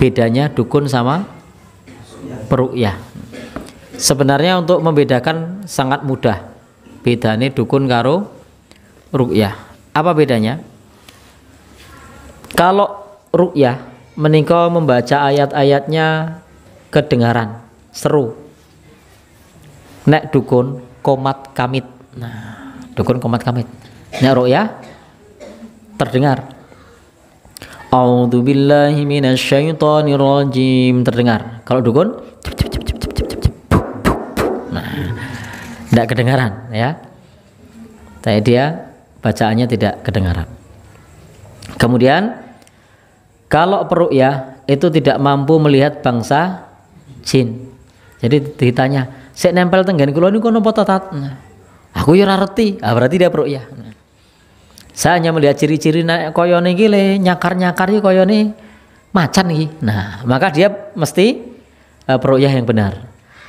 bedanya dukun sama peruqyah. Sebenarnya untuk membedakan sangat mudah. Bedanya dukun karo ruqyah. Apa bedanya? Kalau ruqyah menika membaca ayat-ayatnya kedengaran, seru. Nek dukun komat kamit. Nah, dukun komat kamit. Nek ruqyah terdengar. A'udzubillahi minasyaitonirrajim, terdengar. Kalau dukun nah, tidak kedengaran ya. Tapi dia bacaannya tidak kedengaran. Kemudian kalau peruqyah itu tidak mampu melihat bangsa jin. Jadi ditanya, "Sik nempel tenggen kula niku napa tatat?" Nah, aku ya ora ngerti. Ah, berarti dia peruqyah. Nah, saya hanya melihat ciri-ciri koyo niki le nyakar-nyakar iki koyo ni macan iki. Nah, maka dia mesti peruqyah yang benar.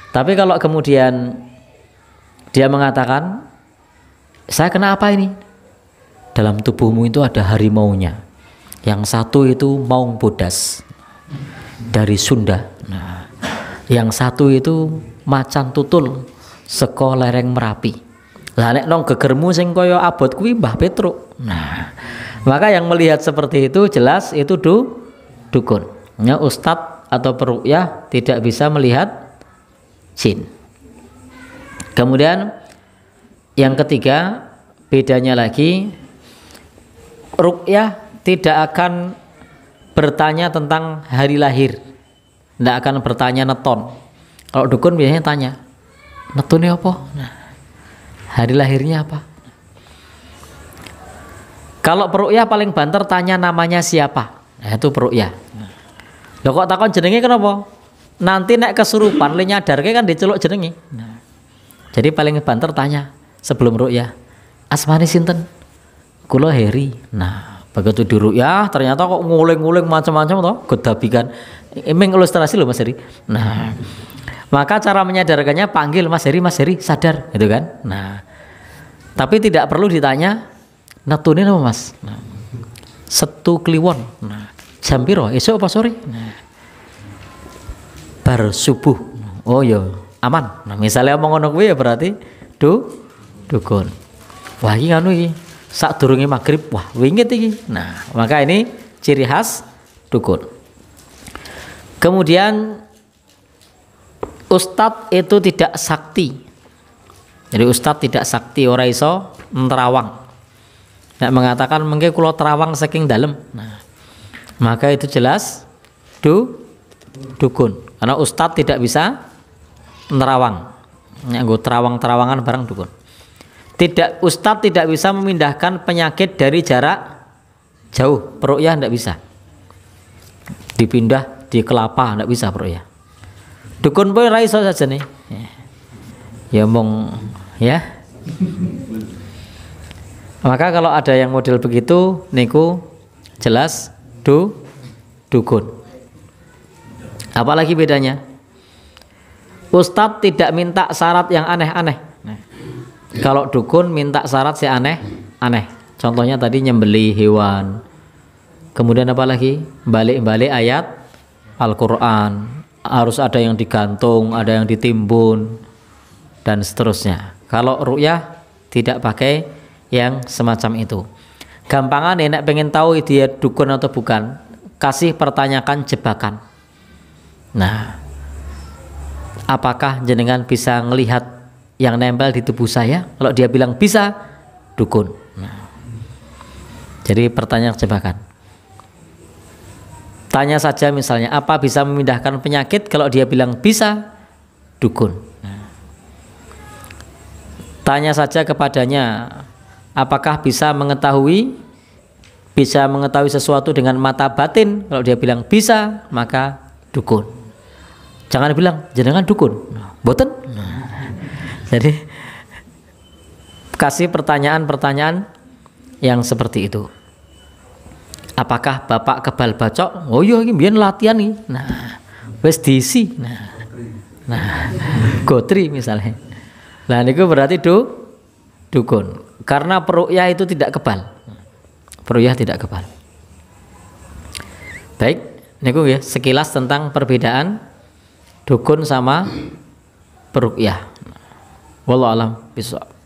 Tapi kalau kemudian dia mengatakan, "Saya kena apa ini?" Dalam tubuhmu itu ada harimaunya. Yang satu itu Maung Bodas dari Sunda. Nah, yang satu itu macan tutul saka lereng Merapi. Lah nek nang gegermu sing kaya abot kuwi Mbah Petruk. Nah, maka yang melihat seperti itu jelas itu dukun. Ya, ustadz atau peruqyah tidak bisa melihat jin. Kemudian yang ketiga, bedanya lagi, ruqyah tidak akan bertanya tentang hari lahir, tidak akan bertanya neton. Kalau dukun biasanya tanya, netune apa? Nah, hari lahirnya apa? Kalau peruqyah paling banter tanya namanya siapa. Nah, itu peruqyah. Loh kok takon jenenge kenapa? Nanti nek kesurupan le nyadarke kan diceluk jenenge. Nah, jadi paling banter tanya sebelum ruqyah, asmane sinten? Kula Heri. Nah, begitu di ruqyah ternyata kok nguling-nguling macam-macam toh, gedabikan. Emang ilustrasi loh Mas Heri. Nah, maka cara menyadarkannya panggil Mas Heri, sadar, gitu kan. Nah, tapi tidak perlu ditanya netune apa Mas. Nah, Setu Kliwon. Nah, jam piro? Esuk apa sore? Nah, bar subuh. Oh ya, aman. Nah, misalnya omong ngono kuwi ya berarti dukun. Wah, iki anu iki. Sadurunge maghrib, wah wingit iki. Nah, maka ini ciri khas dukun. Kemudian ustadz itu tidak sakti. Jadi ustadz tidak sakti, ora iso nerawang. Nek mengatakan mengke kula terawang saking dalem. Nah, maka itu jelas dukun. Karena ustadz tidak bisa nerawang. Nek nggo terawang-terawangan barang dukun. Ustadz tidak bisa memindahkan penyakit dari jarak jauh. Peruqyah tidak bisa. Dipindah di kelapa tidak bisa peruqyah. Dukun pun ra iso saja nih. Ya mong ya. Maka kalau ada yang model begitu niku jelas dukun. Apalagi bedanya? Ustadz tidak minta syarat yang aneh-aneh. Kalau dukun minta syarat si aneh-aneh. Contohnya tadi nyembeli hewan. Kemudian apa lagi? Balik-balik ayat Al-Quran. Harus ada yang digantung, ada yang ditimbun, dan seterusnya. Kalau ruqyah tidak pakai yang semacam itu. Gampangan nek pengen tahu dia dukun atau bukan, kasih pertanyakan jebakan. Nah, apakah jenengan bisa ngelihat yang nempel di tubuh saya? Kalau dia bilang bisa, dukun. Nah, jadi pertanyaan jebakan. Tanya saja misalnya, apa bisa memindahkan penyakit? Kalau dia bilang bisa, dukun. Nah, tanya saja kepadanya, apakah bisa mengetahui sesuatu dengan mata batin? Kalau dia bilang bisa, maka dukun. Jangan bilang jenengan dukun. Nah, boten. Nah, jadi kasih pertanyaan-pertanyaan yang seperti itu. Apakah Bapak kebal bacok? Oh iya ini biyen latihan nih. Nah, wis diisi. Nah, gotri misalnya. Nah, niku berarti dukun. Karena peruqyah itu tidak kebal. Peruqyah tidak kebal. Baik, Niku ya sekilas tentang perbedaan dukun sama peruqyah. Wallahu alam bishawab.